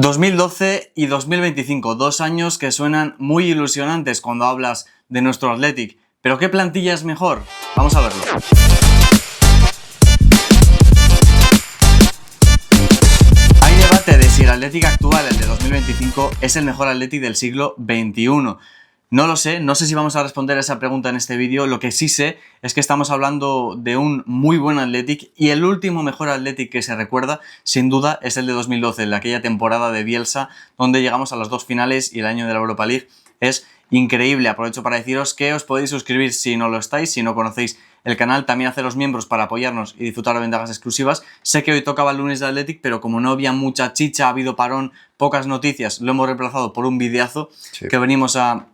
2012 y 2025, 2 años que suenan muy ilusionantes cuando hablas de nuestro Athletic. ¿Pero qué plantilla es mejor? Vamos a verlo. Hay debate de si el Athletic actual, el de 2025, es el mejor Athletic del siglo XXI. No lo sé, no sé si vamos a responder a esa pregunta en este vídeo. Lo que sí sé es que estamos hablando de un muy buen Athletic y el último mejor Athletic que se recuerda, sin duda, es el de 2012, en aquella temporada de Bielsa, donde llegamos a las 2 finales y el año de la Europa League es increíble. Aprovecho para deciros que os podéis suscribir si no lo estáis, si no conocéis el canal, también haceros miembros para apoyarnos y disfrutar de ventajas exclusivas. Sé que hoy tocaba el lunes de Athletic, pero como no había mucha chicha, ha habido parón, pocas noticias, lo hemos reemplazado por un videazo que venimos a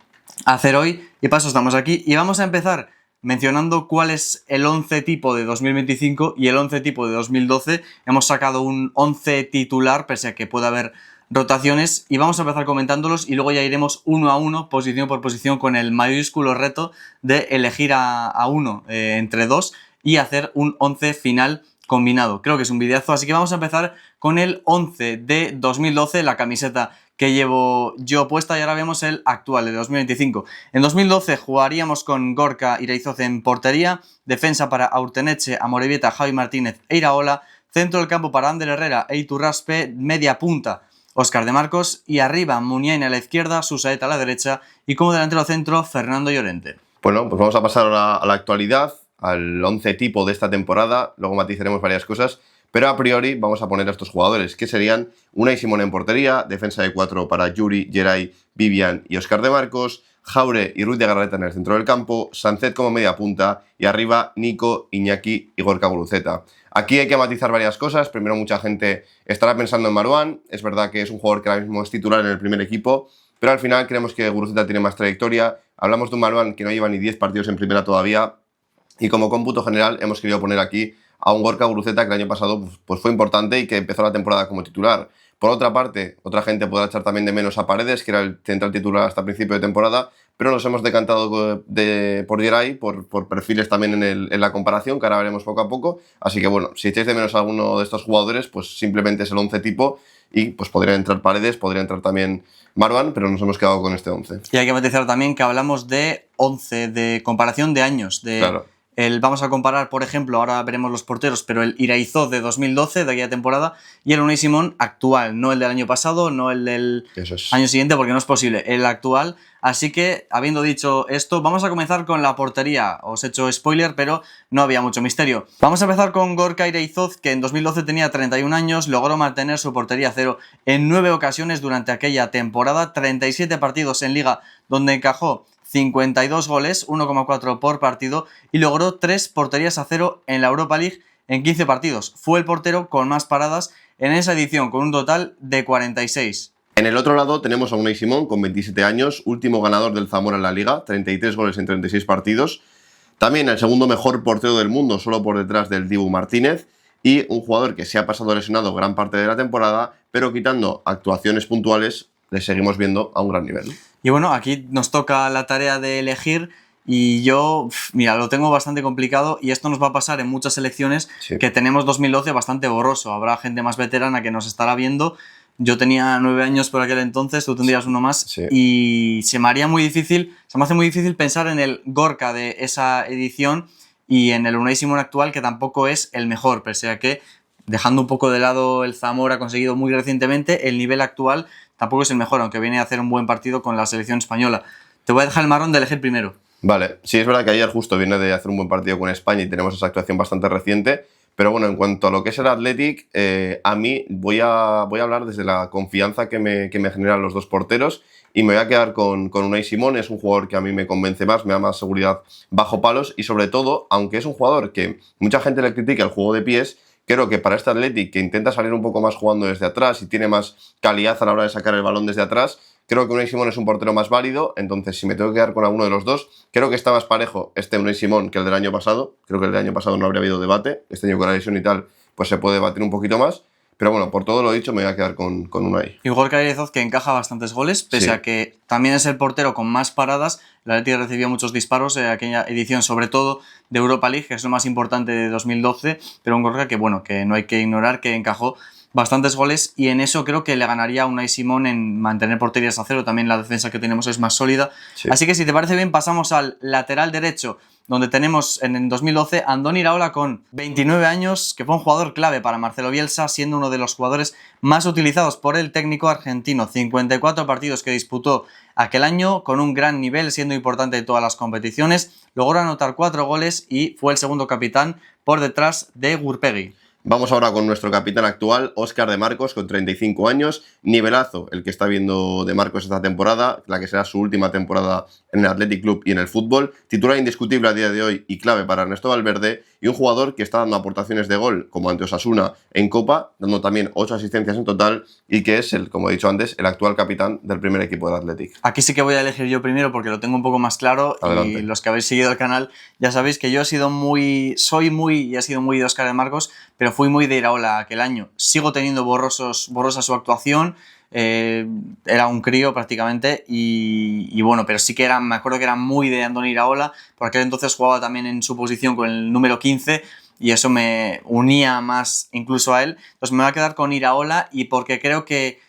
hacer hoy y paso estamos aquí y vamos a empezar mencionando cuál es el 11 tipo de 2025 y el 11 tipo de 2012. Hemos sacado un 11 titular, pese a que pueda haber rotaciones, y vamos a empezar comentándolos y luego ya iremos uno a uno, posición por posición, con el mayúsculo reto de elegir a uno entre dos y hacer un 11 final combinado. Creo que es un videazo, así que vamos a empezar con el 11 de 2012, la camiseta que llevo yo puesta, y ahora vemos el actual de 2025. En 2012 jugaríamos con Gorka Iraizoz en portería, defensa para Aurteneche, Amorebieta, Javi Martínez e Iraola, centro del campo para Ander Herrera e Iturraspe, media punta Óscar de Marcos y arriba Muniain a la izquierda, Susaeta a la derecha y como delantero centro Fernando Llorente. Bueno, pues vamos a pasar ahora a la actualidad, al 11 tipo de esta temporada, luego matizaremos varias cosas. Pero a priori vamos a poner a estos jugadores, que serían Unai Simón en portería, defensa de 4 para Yuri, Geray, Vivian y Óscar de Marcos, Jaure y Ruiz de Garreta en el centro del campo, Sánchez como media punta y arriba Nico, Iñaki y Gorka Guruceta. Aquí hay que matizar varias cosas. Primero, mucha gente estará pensando en Marouane. Es verdad que es un jugador que ahora mismo es titular en el primer equipo, pero al final creemos que Guruceta tiene más trayectoria. Hablamos de un Marouane que no lleva ni 10 partidos en primera todavía y como cómputo general hemos querido poner aquí a un Gorka Guruceta que el año pasado pues fue importante y que empezó la temporada como titular. Por otra parte, otra gente podrá echar también de menos a Paredes, que era el central titular hasta principio de temporada, pero nos hemos decantado por Geray, por perfiles también en la comparación, que ahora veremos poco a poco. Así que bueno, si echáis de menos a alguno de estos jugadores, pues simplemente es el 11 tipo y pues podría entrar Paredes, podría entrar también Marouane, pero nos hemos quedado con este 11. Y hay que matizar también que hablamos de 11, de comparación de años, Claro. Vamos a comparar, por ejemplo, ahora veremos los porteros, pero el Iraizoz de 2012, de aquella temporada, y el Unai Simón actual, no el del año pasado, no el del año siguiente, porque no es posible, el actual. Así que, habiendo dicho esto, vamos a comenzar con la portería. Os he hecho spoiler, pero no había mucho misterio. Vamos a empezar con Gorka Iraizoz, que en 2012 tenía 31 años, logró mantener su portería a cero en 9 ocasiones durante aquella temporada, 37 partidos en Liga, donde encajó 52 goles, 1,4 por partido, y logró 3 porterías a cero en la Europa League en 15 partidos. Fue el portero con más paradas en esa edición, con un total de 46. En el otro lado tenemos a Unai Simón con 27 años, último ganador del Zamora en la Liga, 33 goles en 36 partidos. También el segundo mejor portero del mundo, solo por detrás del Dibu Martínez, y un jugador que se ha pasado lesionado gran parte de la temporada, pero quitando actuaciones puntuales, le seguimos viendo a un gran nivel. Y bueno, aquí nos toca la tarea de elegir y yo, mira, lo tengo bastante complicado y esto nos va a pasar en muchas selecciones que tenemos 2012 bastante borroso. Habrá gente más veterana que nos estará viendo. Yo tenía 9 años por aquel entonces, tú tendrías uno más y se me hace muy difícil pensar en el Gorka de esa edición y en el Unai Simón actual, que tampoco es el mejor, pese a que, dejando un poco de lado el Zamora conseguido muy recientemente, el nivel actual tampoco es el mejor, aunque viene a hacer un buen partido con la selección española. Te voy a dejar el marrón de elegir primero. Vale, sí, es verdad que ayer justo viene de hacer un buen partido con España y tenemos esa actuación bastante reciente, pero bueno, en cuanto a lo que es el Athletic, a mí voy a hablar desde la confianza que me generan los dos porteros y me voy a quedar con Unai Simón. Es un jugador que a mí me convence más, me da más seguridad bajo palos y sobre todo, aunque es un jugador que mucha gente le critica el juego de pies, creo que para este Athletic, que intenta salir un poco más jugando desde atrás y tiene más calidad a la hora de sacar el balón desde atrás, creo que Unai Simón es un portero más válido. Entonces, si me tengo que quedar con alguno de los dos, creo que está más parejo este Unai Simón que el del año pasado. Creo que el del año pasado no habría habido debate. Este año con la lesión y tal, pues se puede debatir un poquito más. Pero bueno, por todo lo dicho, me voy a quedar con Unai. Y Gorka Iraizoz, que encaja bastantes goles, pese a que también es el portero con más paradas. El Athletic recibió muchos disparos en aquella edición, sobre todo de Europa League, que es lo más importante de 2012, pero un Gorka que, bueno, que no hay que ignorar, que encajó bastantes goles y en eso creo que le ganaría a Unai Simón en mantener porterías a cero. También la defensa que tenemos es más sólida. Sí. Así que si te parece bien pasamos al lateral derecho, donde tenemos en 2012 a Andoni Iraola con 29 años, que fue un jugador clave para Marcelo Bielsa, siendo uno de los jugadores más utilizados por el técnico argentino. 54 partidos que disputó aquel año con un gran nivel, siendo importante en todas las competiciones. Logró anotar 4 goles y fue el segundo capitán por detrás de Gurpegui. Vamos ahora con nuestro capitán actual, Óscar de Marcos, con 35 años. Nivelazo el que está viendo de Marcos esta temporada, la que será su última temporada en el Athletic Club y en el fútbol. Titular indiscutible a día de hoy y clave para Ernesto Valverde. Y un jugador que está dando aportaciones de gol, como ante Osasuna en Copa, dando también 8 asistencias en total y que es, como he dicho antes, el actual capitán del primer equipo del Athletic. Aquí sí que voy a elegir yo primero porque lo tengo un poco más claro. Adelante. Y los que habéis seguido el canal ya sabéis que yo he sido muy de Óscar de Marcos, pero fui muy de Iraola aquel año. Sigo teniendo borrosa su actuación, era un crío prácticamente y bueno, pero sí que me acuerdo que era muy de Andoni Iraola, por aquel entonces jugaba también en su posición con el número 15 y eso me unía más incluso a él. Entonces me voy a quedar con Iraola y porque creo que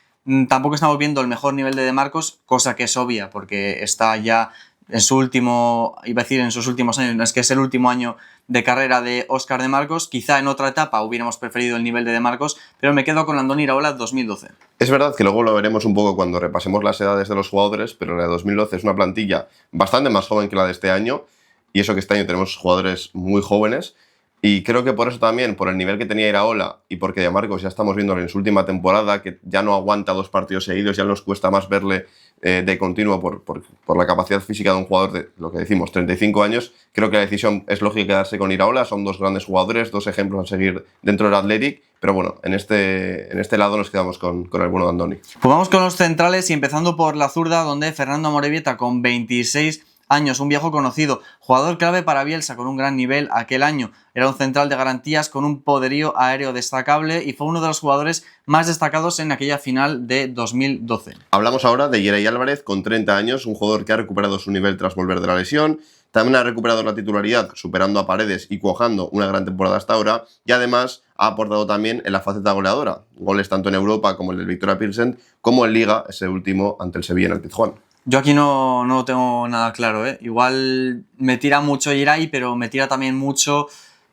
tampoco estamos viendo el mejor nivel de Marcos, cosa que es obvia porque está ya en su último, iba a decir en sus últimos años, no es que es el último año de carrera de Óscar de Marcos. Quizá en otra etapa hubiéramos preferido el nivel de Marcos, pero me quedo con Andoni Iraola 2012. Es verdad que luego lo veremos un poco cuando repasemos las edades de los jugadores, pero la de 2012 es una plantilla bastante más joven que la de este año, y eso que este año tenemos jugadores muy jóvenes, y creo que por eso también, por el nivel que tenía Iraola y porque de Marcos ya estamos viendo en su última temporada, que ya no aguanta 2 partidos seguidos, ya nos cuesta más verle de continuo por la capacidad física de un jugador de, lo que decimos, 35 años, creo que la decisión es lógica quedarse con Iraola. Son 2 grandes jugadores, 2 ejemplos a seguir dentro del Athletic, pero bueno, en este lado nos quedamos con el bueno de Andoni. Pues vamos con los centrales y empezando por la zurda, donde Fernando Amorebieta con 26 años, un viejo conocido, jugador clave para Bielsa con un gran nivel aquel año. Era un central de garantías con un poderío aéreo destacable y fue uno de los jugadores más destacados en aquella final de 2012. Hablamos ahora de Yeray Álvarez con 30 años, un jugador que ha recuperado su nivel tras volver de la lesión. También ha recuperado la titularidad superando a Paredes y cuajando una gran temporada hasta ahora, y además ha aportado también en la faceta goleadora, goles tanto en Europa como en el Victoria Pilsen, como en Liga, ese último ante el Sevilla en el Pizjuán. Yo aquí no tengo nada claro, ¿eh? Igual me tira mucho Yeray, pero me tira también mucho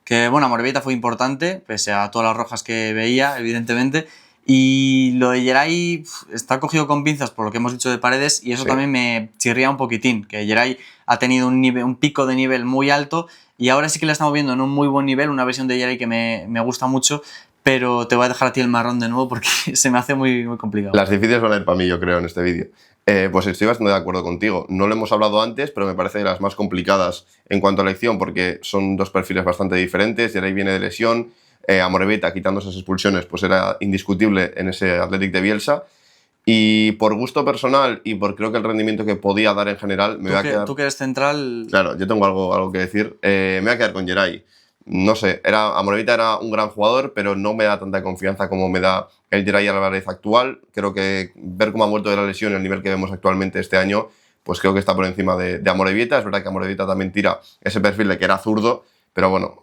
que, bueno, Amorebieta fue importante, pese a todas las rojas que veía, evidentemente. Y lo de Yeray está cogido con pinzas por lo que hemos dicho de Paredes y eso Sí. también me chirría un poquitín, que Yeray ha tenido un pico de nivel muy alto y ahora sí que le estamos viendo en un muy buen nivel, una versión de Yeray que me gusta mucho, pero te voy a dejar a ti el marrón de nuevo porque se me hace muy complicado. Las difíciles van a ir para mí, yo creo, en este vídeo. Pues estoy bastante de acuerdo contigo. No lo hemos hablado antes, pero me parece de las más complicadas en cuanto a elección, porque son 2 perfiles bastante diferentes. Yeray viene de lesión, Amorebieta, quitando esas expulsiones, pues era indiscutible en ese Athletic de Bielsa. Y por gusto personal y por creo que el rendimiento que podía dar en general, me voy a quedar... Tú que eres central... Claro, yo tengo algo que decir. Me voy a quedar con Yeray. No sé, Amorebieta era un gran jugador, pero no me da tanta confianza como me da el Yeray Álvarez actual. Creo que ver cómo ha vuelto de la lesión y el nivel que vemos actualmente este año, pues creo que está por encima de Amorebieta. Es verdad que Amorebieta también tira ese perfil de que era zurdo, pero bueno,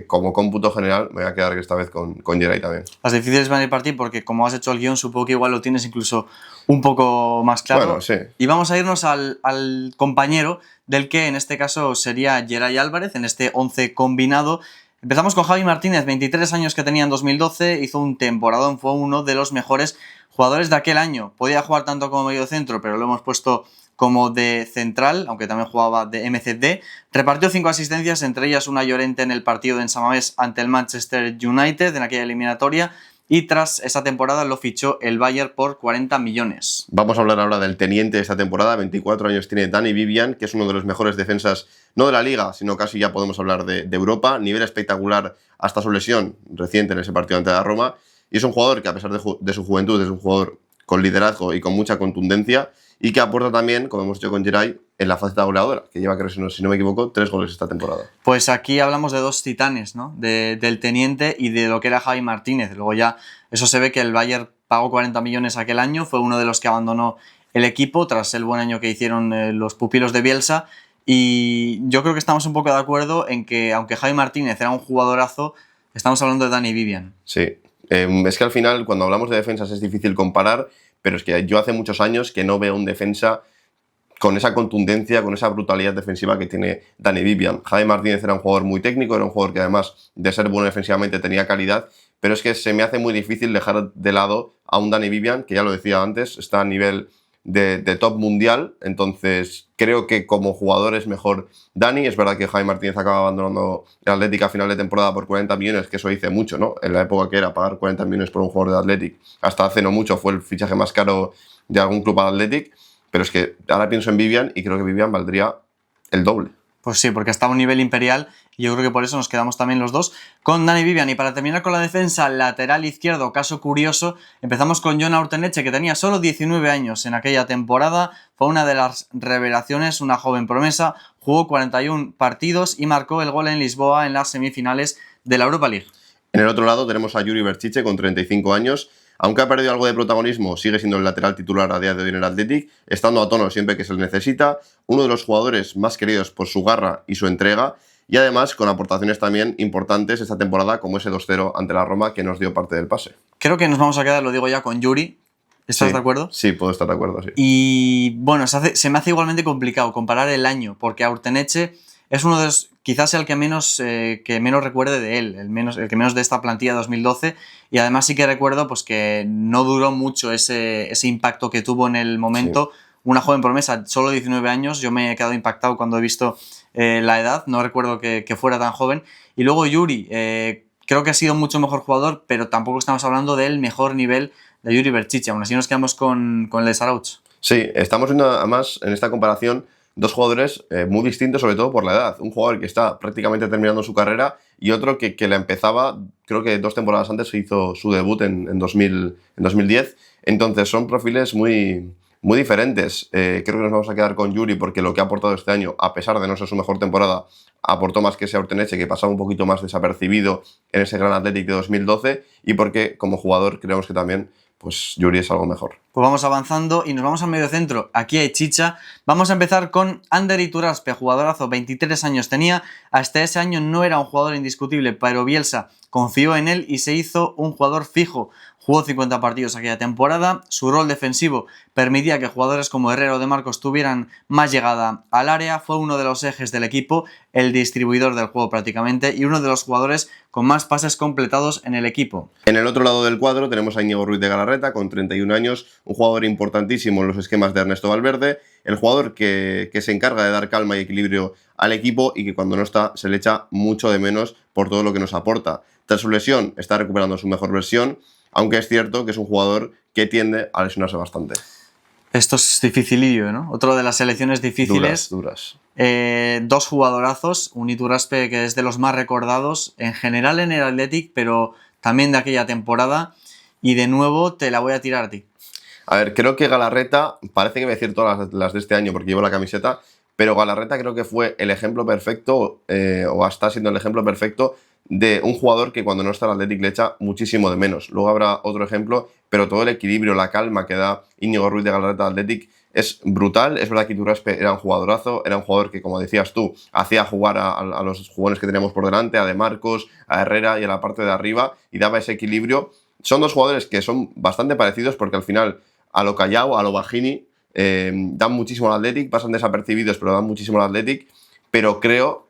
como cómputo general me voy a quedar esta vez con Yeray también. Las difíciles van a ir para ti porque como has hecho el guión supongo que igual lo tienes incluso un poco más claro. Bueno, sí. Y vamos a irnos al compañero del que en este caso sería Yeray Álvarez, en este 11 combinado. Empezamos con Javi Martínez, 23 años que tenía en 2012, hizo un temporadón, fue uno de los mejores jugadores de aquel año. Podía jugar tanto como medio centro, pero lo hemos puesto como de central, aunque también jugaba de MCD. Repartió 5 asistencias, entre ellas una Llorente en el partido de en San Mamés ante el Manchester United en aquella eliminatoria, y tras esa temporada lo fichó el Bayern por 40 millones. Vamos a hablar ahora del teniente de esta temporada. 24 años tiene Dani Vivian, que es uno de los mejores defensas, no de la Liga, sino casi ya podemos hablar de Europa. Nivel espectacular hasta su lesión reciente en ese partido ante la Roma. Y es un jugador que, a pesar de su juventud, es un jugador con liderazgo y con mucha contundencia, y que aporta también, como hemos dicho con Yeray, en la faceta goleadora, que lleva, creo, si no me equivoco, 3 goles esta temporada. Pues aquí hablamos de 2 titanes, ¿no? Del teniente y de lo que era Javi Martínez. Luego ya eso se ve que el Bayern pagó 40 millones aquel año, fue uno de los que abandonó el equipo tras el buen año que hicieron los pupilos de Bielsa, y yo creo que estamos un poco de acuerdo en que aunque Javi Martínez era un jugadorazo, estamos hablando de Dani Vivian. Sí, Es que al final, cuando hablamos de defensas es difícil comparar, pero es que yo hace muchos años que no veo un defensa con esa contundencia, con esa brutalidad defensiva que tiene Dani Vivian. Javi Martínez era un jugador muy técnico, era un jugador que además de ser bueno defensivamente tenía calidad, pero es que se me hace muy difícil dejar de lado a un Dani Vivian, que ya lo decía antes, está a nivel de top mundial, entonces creo que como jugador es mejor Dani. Es verdad que Javi Martínez acaba abandonando el Athletic a final de temporada por 40 millones, que eso dice mucho, ¿no? En la época que era pagar 40 millones por un jugador de Athletic, hasta hace no mucho fue el fichaje más caro de algún club al Athletic, pero es que ahora pienso en Vivian y creo que Vivian valdría el doble. Pues sí, porque está a un nivel imperial y yo creo que por eso nos quedamos también los dos con Dani Vivian. Y para terminar con la defensa, lateral izquierdo, caso curioso, empezamos con Jon Urteneche, que tenía solo 19 años en aquella temporada, fue una de las revelaciones, una joven promesa, jugó 41 partidos y marcó el gol en Lisboa en las semifinales de la Europa League. En el otro lado tenemos a Yuri Berchiche con 35 años. Aunque ha perdido algo de protagonismo, sigue siendo el lateral titular a día de hoy en el Athletic, estando a tono siempre que se le necesita, uno de los jugadores más queridos por su garra y su entrega, y además con aportaciones también importantes esta temporada, como ese 2-0 ante la Roma que nos dio parte del pase. Creo que nos vamos a quedar, lo digo ya, con Yuri. ¿Estás de acuerdo? Sí, puedo estar de acuerdo, sí. Y bueno, se me hace igualmente complicado comparar el año, porque a Urteneche es uno de los, quizás sea el que menos recuerde de él, el que menos de esta plantilla de 2012, y además sí que recuerdo pues, que no duró mucho ese impacto que tuvo en el momento. Sí. Una joven promesa, solo 19 años, yo me he quedado impactado cuando he visto la edad, no recuerdo que fuera tan joven. Y luego Yuri, creo que ha sido mucho mejor jugador, pero tampoco estamos hablando del mejor nivel de Yuri Berchiche, aún así nos quedamos con el de Sarauch. Sí, estamos viendo además en esta comparación dos jugadores muy distintos, sobre todo por la edad. Un jugador que está prácticamente terminando su carrera y otro que la empezaba, creo que 2 temporadas antes se hizo su debut en 2010. Entonces son perfiles muy diferentes. Creo que nos vamos a quedar con Yuri porque lo que ha aportado este año, a pesar de no ser su mejor temporada, aportó más que ese Urteneche, que pasaba un poquito más desapercibido en ese Gran Athletic de 2012, y porque como jugador creemos que también pues Yuri es algo mejor. Pues vamos avanzando y nos vamos al medio centro. Aquí hay chicha. Vamos a empezar con Ander Iturraspe, jugadorazo, 23 años tenía. Hasta ese año no era un jugador indiscutible, pero Bielsa confió en él y se hizo un jugador fijo. Jugó 50 partidos aquella temporada, su rol defensivo permitía que jugadores como Herrera o De Marcos tuvieran más llegada al área, fue uno de los ejes del equipo, el distribuidor del juego prácticamente, y uno de los jugadores con más pases completados en el equipo. En el otro lado del cuadro tenemos a Íñigo Ruiz de Galarreta, con 31 años, un jugador importantísimo en los esquemas de Ernesto Valverde, el jugador que se encarga de dar calma y equilibrio al equipo y que cuando no está se le echa mucho de menos por todo lo que nos aporta. Tras su lesión está recuperando su mejor versión, aunque es cierto que es un jugador que tiende a lesionarse bastante. Esto es dificilillo, ¿no? Otro de las selecciones difíciles. Duras. Dos jugadorazos, un Iturraspe que es de los más recordados, en general en el Athletic, pero también de aquella temporada. Y de nuevo te la voy a tirar a ti. A ver, creo que Galarreta, parece que voy a decir todas las de este año porque llevo la camiseta, pero Galarreta creo que fue el ejemplo perfecto, o está siendo el ejemplo perfecto de un jugador que cuando no está el Athletic le echa muchísimo de menos. Luego habrá otro ejemplo, pero todo el equilibrio, la calma que da Íñigo Ruiz de Galarreta al Athletic es brutal. Es verdad que Iturraspe era un jugadorazo, era un jugador que, como decías tú, hacía jugar a los jugadores que teníamos por delante, a De Marcos, a Herrera y a la parte de arriba, y daba ese equilibrio. Son dos jugadores que son bastante parecidos porque al final, a lo Callao, a lo Bajini, dan muchísimo al Athletic, pasan desapercibidos, pero dan muchísimo al Athletic, pero creo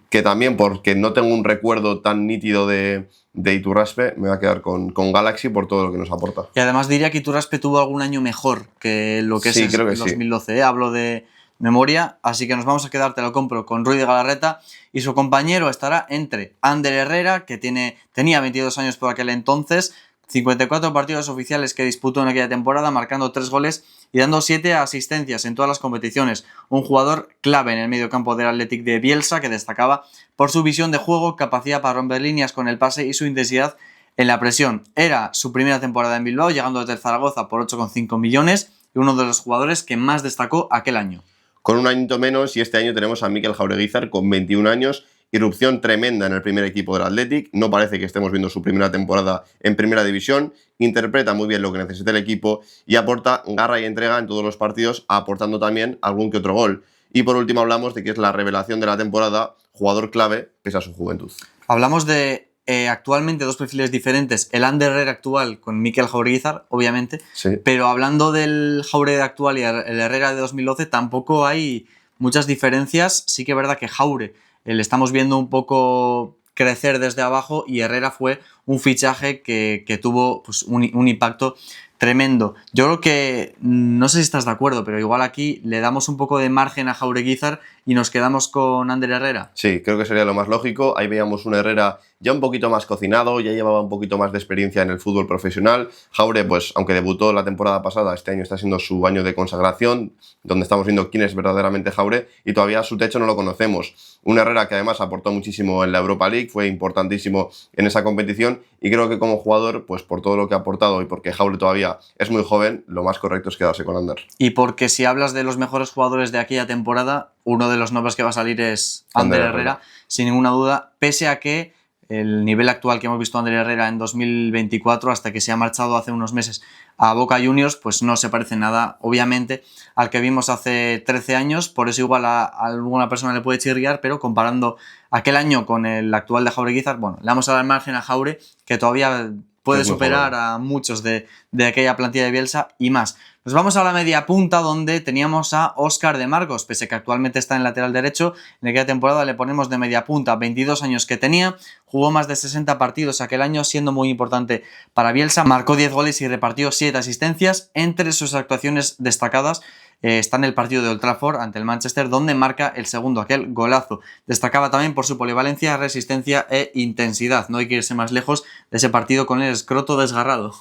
que también porque no tengo un recuerdo tan nítido de Iturraspe, me voy a quedar con Galaxy por todo lo que nos aporta. Y además diría que Iturraspe tuvo algún año mejor que lo que sí, es creo que el 2012, sí. Hablo de memoria, así que nos vamos a quedar, te lo compro, con Ruiz de Galarreta, y su compañero estará entre Ander Herrera, que tenía 22 años por aquel entonces, 54 partidos oficiales que disputó en aquella temporada, marcando 3 goles y dando 7 asistencias en todas las competiciones. Un jugador clave en el mediocampo del Athletic de Bielsa, que destacaba por su visión de juego, capacidad para romper líneas con el pase y su intensidad en la presión. Era su primera temporada en Bilbao, llegando desde el Zaragoza por 8,5 millones y uno de los jugadores que más destacó aquel año. Con un añito menos, y este año tenemos a Mikel Jaureguizar con 21 años, irrupción tremenda en el primer equipo del Athletic, no parece que estemos viendo su primera temporada en primera división, interpreta muy bien lo que necesita el equipo y aporta garra y entrega en todos los partidos, aportando también algún que otro gol. Y por último hablamos de que es la revelación de la temporada, jugador clave pese a su juventud. Hablamos de actualmente dos perfiles diferentes. El Ander Herrera actual con Mikel Jaureguizar, obviamente, Sí. pero hablando del Jaure actual y el Herrera de 2012, tampoco hay muchas diferencias. Sí que es verdad que Jaure le estamos viendo un poco crecer desde abajo y Herrera fue un fichaje que tuvo pues, un impacto tremendo. Yo creo que, no sé si estás de acuerdo, pero igual aquí le damos un poco de margen a Jaureguizar y nos quedamos con Ander Herrera. Sí, creo que sería lo más lógico. Ahí veíamos un Herrera ya un poquito más cocinado, ya llevaba un poquito más de experiencia en el fútbol profesional. Jaure, pues aunque debutó la temporada pasada, este año está siendo su año de consagración, donde estamos viendo quién es verdaderamente Jaure y todavía su techo no lo conocemos. Un Herrera que además aportó muchísimo en la Europa League, fue importantísimo en esa competición y creo que como jugador, pues por todo lo que ha aportado y porque Jaure todavía es muy joven, lo más correcto es quedarse con Ander. Y porque si hablas de los mejores jugadores de aquella temporada, uno de los nombres que va a salir es Ander Herrera, sin ninguna duda, pese a que el nivel actual que hemos visto a Ander Herrera en 2024, hasta que se ha marchado hace unos meses a Boca Juniors, pues no se parece nada, obviamente, al que vimos hace 13 años, por eso igual a alguna persona le puede chirriar, pero comparando aquel año con el actual de Jaureguizar, bueno, le vamos a dar margen a Jaure, que todavía puede superar a muchos de aquella plantilla de Bielsa y más. Nos vamos a la media punta, donde teníamos a Óscar de Marcos, pese que actualmente está en lateral derecho. En aquella temporada le ponemos de media punta, 22 años que tenía, jugó más de 60 partidos aquel año, siendo muy importante para Bielsa, marcó 10 goles y repartió 7 asistencias. Entre sus actuaciones destacadas está en el partido de Old Trafford ante el Manchester, donde marca el segundo, aquel golazo. Destacaba también por su polivalencia, resistencia e intensidad. No hay que irse más lejos de ese partido con el escroto desgarrado.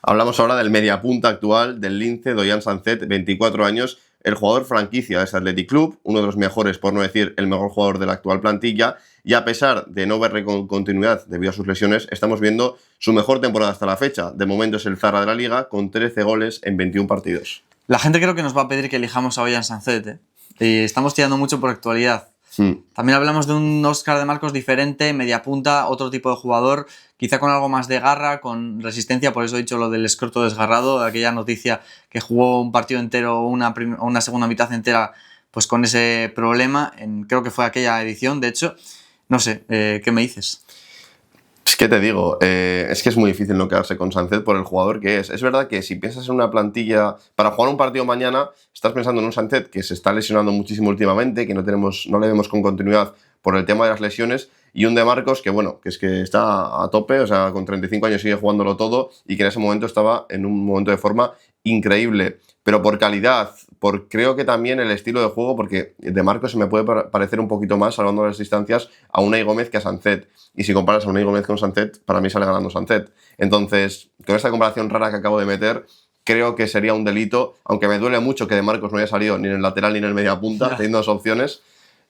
Hablamos ahora del mediapunta actual del Lince, Doyan Sancet, 24 años, el jugador franquicia de este Athletic Club, uno de los mejores, por no decir el mejor jugador de la actual plantilla, y a pesar de no verle con continuidad debido a sus lesiones, estamos viendo su mejor temporada hasta la fecha. De momento es el Zarra de la Liga, con 13 goles en 21 partidos. La gente creo que nos va a pedir que elijamos a Doyan Sancet, y estamos tirando mucho por actualidad. También hablamos de un Óscar de Marcos diferente, media punta, otro tipo de jugador, quizá con algo más de garra, con resistencia, por eso he dicho lo del escroto desgarrado, aquella noticia que jugó un partido entero, una segunda mitad entera, pues con ese problema, creo que fue aquella edición, de hecho. No sé, ¿qué me dices? Es que te digo, es que es muy difícil no quedarse con Sancet por el jugador que es. Es verdad que si piensas en una plantilla para jugar un partido mañana, estás pensando en un Sancet que se está lesionando muchísimo últimamente, que no le vemos con continuidad por el tema de las lesiones, y un De Marcos que, bueno, que es que está a tope, o sea, con 35 años sigue jugándolo todo y que en ese momento estaba en un momento de forma increíble. Pero por calidad, por creo que también el estilo de juego, porque De Marcos se me puede parecer un poquito más, salvando las distancias, a Unai Gómez que a Sancet. Y si comparas a Unai Gómez con Sancet, para mí sale ganando Sancet. Entonces, con esta comparación rara que acabo de meter, creo que sería un delito, aunque me duele mucho que De Marcos no haya salido ni en el lateral ni en el mediapunta, teniendo dos opciones.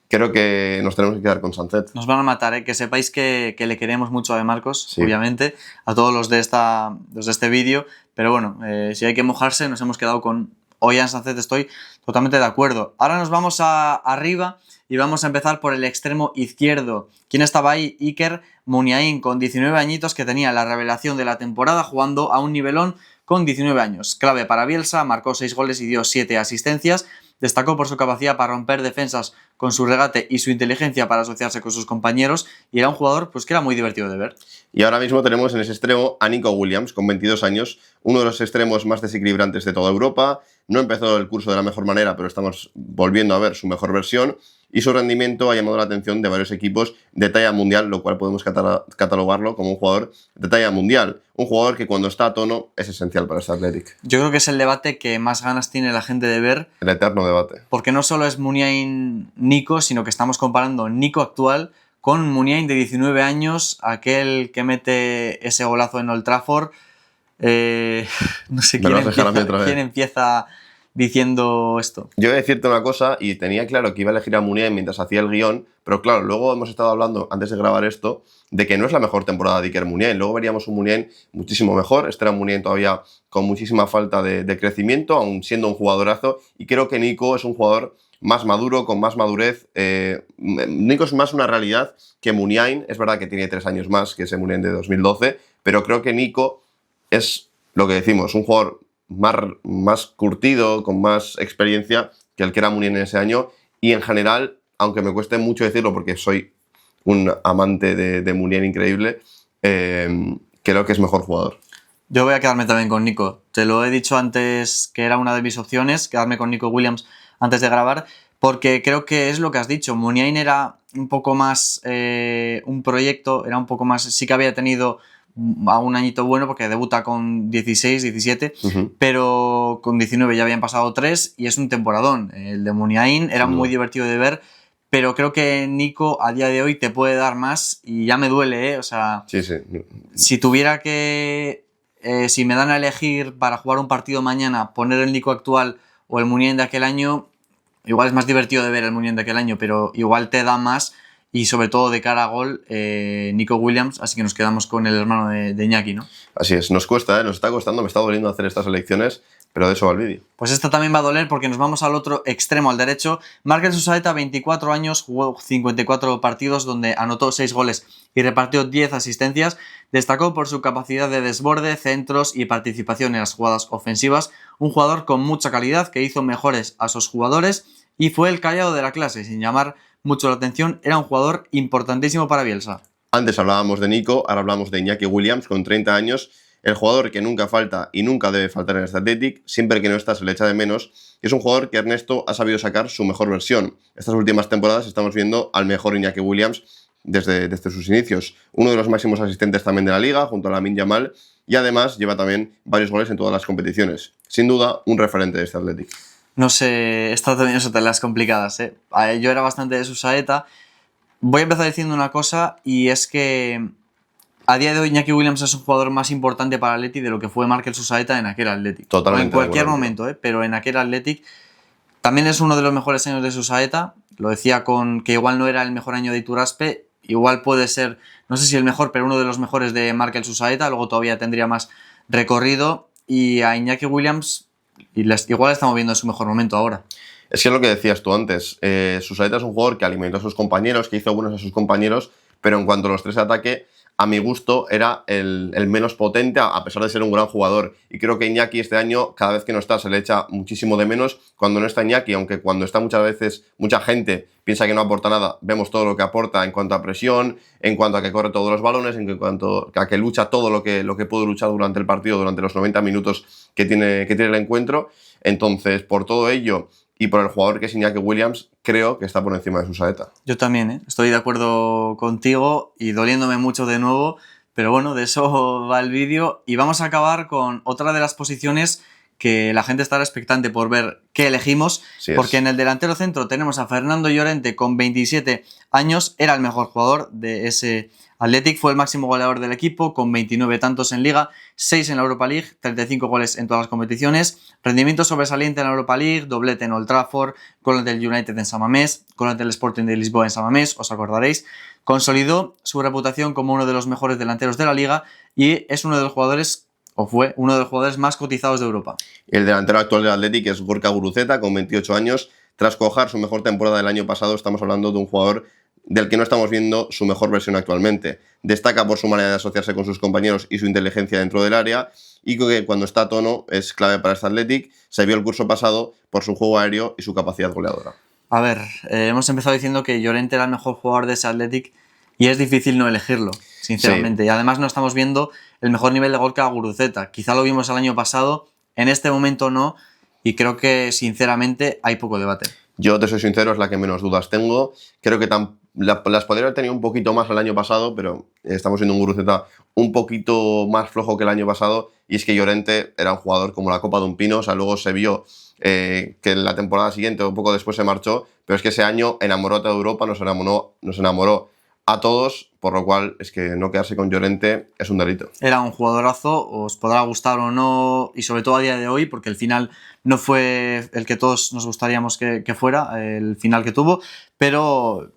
Creo que nos tenemos que quedar con Sancet. Nos van a matar, ¿eh? Que sepáis que le queremos mucho a De Marcos, sí, obviamente, a todos los de este vídeo, pero bueno, si hay que mojarse, nos hemos quedado con Doyan Sancet, estoy totalmente de acuerdo. Ahora nos vamos arriba y vamos a empezar por el extremo izquierdo. ¿Quién estaba ahí? Iker Muniain, con 19 añitos, que tenía la revelación de la temporada, jugando a un nivelón con 19 años. Clave para Bielsa, marcó 6 goles y dio 7 asistencias. Destacó por su capacidad para romper defensas con su regate y su inteligencia para asociarse con sus compañeros, y era un jugador pues, que era muy divertido de ver. Y ahora mismo tenemos en ese extremo a Nico Williams, con 22 años, uno de los extremos más desequilibrantes de toda Europa. No empezó el curso de la mejor manera, pero estamos volviendo a ver su mejor versión, y su rendimiento ha llamado la atención de varios equipos de talla mundial, lo cual podemos catalogarlo como un jugador de talla mundial. Un jugador que cuando está a tono es esencial para este Athletic. Yo creo que es el debate que más ganas tiene la gente de ver. El eterno debate. Porque no solo es Muniain Nico, sino que estamos comparando Nico actual con Muniain de 19 años, aquel que mete ese golazo en Old Trafford. No sé quién empieza diciendo esto. Yo voy a decirte una cosa, y tenía claro que iba a elegir a Muniain mientras hacía el guión, pero claro, luego hemos estado hablando, antes de grabar esto, de que no es la mejor temporada de Iker Muniain. Luego veríamos un Muniain muchísimo mejor. Este era un Muniain todavía con muchísima falta de crecimiento, aún siendo un jugadorazo, y creo que Nico es un jugador más maduro, con más madurez. Nico es más una realidad que Muniain. Es verdad que tiene 3 años más que ese Muniain de 2012, pero creo que Nico es lo que decimos, un jugador más curtido, con más experiencia que el que era Muniain en ese año, y en general, aunque me cueste mucho decirlo porque soy un amante de Muniain increíble, creo que es mejor jugador. Yo voy a quedarme también con Nico. Te lo he dicho antes que era una de mis opciones, quedarme con Nico Williams antes de grabar, porque creo que es lo que has dicho. Muniain era un poco más un proyecto, era un poco más... Sí que había tenido a un añito bueno porque debuta con 16, 17, pero con 19 ya habían pasado 3 y es un temporadón. El de Muniain era muy divertido de ver, pero creo que Nico a día de hoy te puede dar más y ya me duele, ¿eh? O sea, Sí. si tuviera que... si me dan a elegir para jugar un partido mañana, poner el Nico actual o el Muniain de aquel año, igual es más divertido de ver el Muniain de aquel año, pero igual te da más y sobre todo de cara a gol, Nico Williams, así que nos quedamos con el hermano de Iñaki, ¿no? Así es, nos cuesta, nos está costando, me está doliendo hacer estas elecciones, pero de eso va el vídeo. Pues esta también va a doler porque nos vamos al otro extremo, al derecho. Markel Susaeta, 24 años, jugó 54 partidos donde anotó 6 goles y repartió 10 asistencias. Destacó por su capacidad de desborde, centros y participación en las jugadas ofensivas. Un jugador con mucha calidad que hizo mejores a sus jugadores y fue el callado de la clase, sin llamar mucho la atención. Era un jugador importantísimo para Bielsa. Antes hablábamos de Nico, ahora hablamos de Iñaki Williams, con 30 años. El jugador que nunca falta y nunca debe faltar en este Athletic, siempre que no está se le echa de menos, es un jugador que Ernesto ha sabido sacar su mejor versión. Estas últimas temporadas estamos viendo al mejor Iñaki Williams desde sus inicios. Uno de los máximos asistentes también de la liga, junto a Lamine Yamal, y además lleva también varios goles en todas las competiciones. Sin duda, un referente de este Athletic. No sé, esta también es otra de las complicadas, ¿eh? Yo era bastante de Susaeta. Voy a empezar diciendo una cosa y es que a día de hoy Iñaki Williams es un jugador más importante para el Athletic de lo que fue Markel Susaeta en aquel Athletic. Totalmente. O en cualquier momento, pero en aquel Athletic también es uno de los mejores años de Susaeta. Lo decía con que igual no era el mejor año de Iturraspe, igual puede ser, no sé si el mejor, pero uno de los mejores de Markel Susaeta. Luego todavía tendría más recorrido y a Iñaki Williams igual estamos viendo en su mejor momento ahora. Es que es lo que decías tú antes, Susaeta es un jugador que alimentó a sus compañeros, que hizo buenos a sus compañeros, pero en cuanto a los tres de ataque, a mi gusto era el menos potente, a pesar de ser un gran jugador. Y creo que Iñaki este año, cada vez que no está, se le echa muchísimo de menos. Cuando no está Iñaki, aunque cuando está muchas veces, mucha gente piensa que no aporta nada, vemos todo lo que aporta en cuanto a presión, en cuanto a que corre todos los balones, en cuanto a que lucha todo lo que puede luchar durante el partido, durante los 90 minutos que tiene el encuentro. Entonces, por todo ello y por el jugador que es Iñaki Williams, creo que está por encima de Susaeta. Yo también, estoy de acuerdo contigo y doliéndome mucho de nuevo, pero bueno, de eso va el vídeo y vamos a acabar con otra de las posiciones que la gente estará expectante por ver qué elegimos, porque en el delantero centro tenemos a Fernando Llorente con 27 años, era el mejor jugador de ese Athletic, fue el máximo goleador del equipo con 29 tantos en Liga, 6 en la Europa League, 35 goles en todas las competiciones, rendimiento sobresaliente en la Europa League, doblete en Old Trafford, gol del United en San Mamés, gol del Sporting de Lisboa en San Mamés, os acordaréis. Consolidó su reputación como uno de los mejores delanteros de la Liga y es uno de los jugadores, o fue uno de los jugadores más cotizados de Europa. El delantero actual del Athletic es Gorka Guruceta, con 28 años. Tras cojar su mejor temporada del año pasado, estamos hablando de un jugador del que no estamos viendo su mejor versión actualmente. Destaca por su manera de asociarse con sus compañeros y su inteligencia dentro del área, y que cuando está a tono es clave para este Athletic. Se vio el curso pasado por su juego aéreo y su capacidad goleadora. A ver, hemos empezado diciendo que Llorente era el mejor jugador de ese Athletic y es difícil no elegirlo, sinceramente. Sí. Y además no estamos viendo el mejor nivel de Gorka Guruceta. Quizá lo vimos el año pasado, en este momento no, y creo que sinceramente hay poco debate. Yo te soy sincero, es la que menos dudas tengo. Creo que las podría haber tenido un poquito más el año pasado, pero estamos viendo un Guruceta un poquito más flojo que el año pasado, y es que Llorente era un jugador como la copa de un pino. O sea, luego se vio que en la temporada siguiente o poco después se marchó, pero es que ese año enamoró a toda Europa, nos enamoró a todos, por lo cual es que no quedarse con Llorente es un delito. Era un jugadorazo, os podrá gustar o no, y sobre todo a día de hoy, porque el final no fue el que todos nos gustaríamos que fuera, el final que tuvo, pero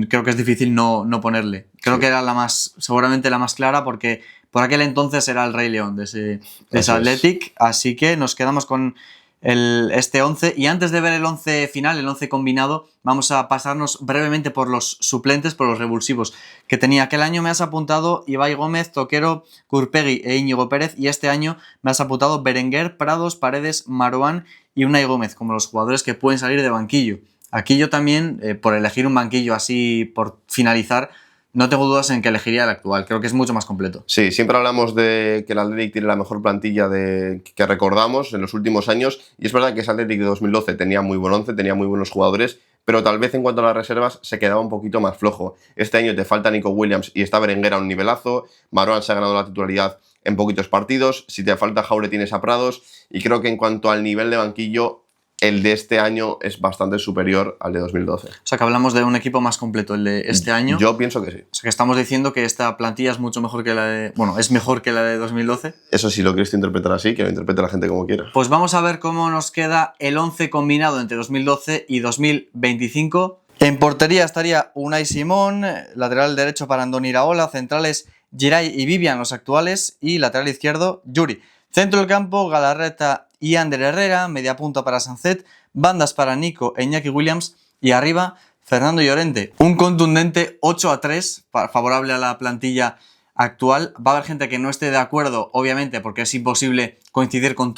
creo que es difícil no ponerle. Creo que era seguramente la más clara, porque por aquel entonces era el Rey León de ese Athletic, así que nos quedamos con este 11, y antes de ver el 11 final, el 11 combinado, vamos a pasarnos brevemente por los suplentes, por los revulsivos que tenía. Aquel año me has apuntado Ibai Gómez, Toquero, Kurpegi e Íñigo Pérez, y este año me has apuntado Berenguer, Prados, Paredes, Marouane y Unai Gómez como los jugadores que pueden salir de banquillo. Aquí yo también, por elegir un banquillo así por finalizar, no tengo dudas en que elegiría el actual. Creo que es mucho más completo. Sí, siempre hablamos de que el Athletic tiene la mejor plantilla que recordamos en los últimos años, y es verdad que ese Athletic de 2012 tenía muy buen once, tenía muy buenos jugadores, pero tal vez en cuanto a las reservas se quedaba un poquito más flojo. Este año te falta Nico Williams y está Berenguer a un nivelazo, Marouane se ha ganado la titularidad en poquitos partidos, si te falta Jaure tienes a Prados, y creo que en cuanto al nivel de banquillo, el de este año es bastante superior al de 2012. O sea que hablamos de un equipo más completo el de este año. Yo pienso que sí. O sea que estamos diciendo que esta plantilla es mucho mejor que la de... Bueno, es mejor que la de 2012. Eso sí lo quieres interpretar así, que lo interprete la gente como quiera. Pues vamos a ver cómo nos queda el 11 combinado entre 2012 y 2025. En portería estaría Unai Simón, lateral derecho para Andoni Iraola, centrales Geray y Vivian, los actuales, y lateral izquierdo Yuri. Centro del campo, Galarreta y Ander Herrera, media punta para Sancet, bandas para Nico e Iñaki Williams y arriba Fernando Llorente. Un contundente 8-3 favorable a la plantilla actual. Va a haber gente que no esté de acuerdo, obviamente, porque es imposible coincidir con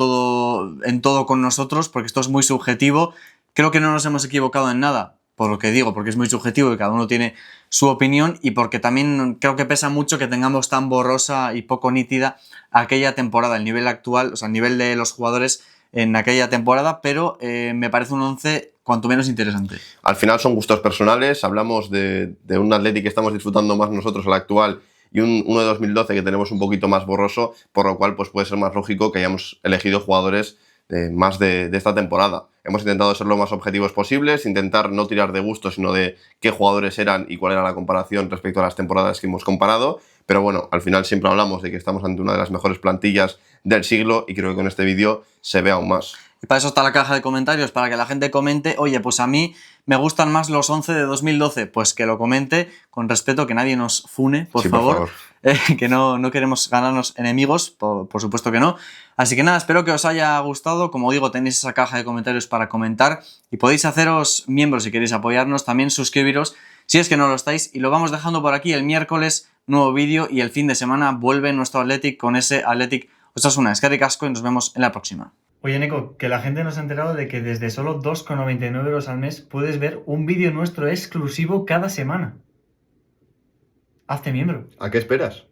en todo con nosotros, porque esto es muy subjetivo. Creo que no nos hemos equivocado en nada, por lo que digo, porque es muy subjetivo y cada uno tiene su opinión, y porque también creo que pesa mucho que tengamos tan borrosa y poco nítida aquella temporada, el nivel actual, o sea, el nivel de los jugadores en aquella temporada, pero me parece un 11 cuanto menos interesante. Al final son gustos personales, hablamos de un Athletic que estamos disfrutando más nosotros al actual y uno de 2012 que tenemos un poquito más borroso, por lo cual pues puede ser más lógico que hayamos elegido jugadores más de esta temporada. Hemos intentado ser lo más objetivos posibles, intentar no tirar de gusto, sino de qué jugadores eran y cuál era la comparación respecto a las temporadas que hemos comparado. Pero bueno, al final siempre hablamos de que estamos ante una de las mejores plantillas del siglo, y creo que con este vídeo se ve aún más. Y para eso está la caja de comentarios, para que la gente comente, oye, pues a mí me gustan más los 11 de 2012, pues que lo comente con respeto, que nadie nos fune, por favor. Que no queremos ganarnos enemigos, por supuesto que no. Así que nada, espero que os haya gustado. Como digo, tenéis esa caja de comentarios para comentar y podéis haceros miembros si queréis apoyarnos, también suscribiros si es que no lo estáis, y lo vamos dejando por aquí. El miércoles nuevo vídeo y el fin de semana vuelve nuestro Athletic con ese Athletic Osasuna. Eskerrik asko y nos vemos en la próxima. Oye, Nico, que la gente nos ha enterado de que desde solo 2,99 € al mes puedes ver un vídeo nuestro exclusivo cada semana. Hazte miembro. ¿A qué esperas?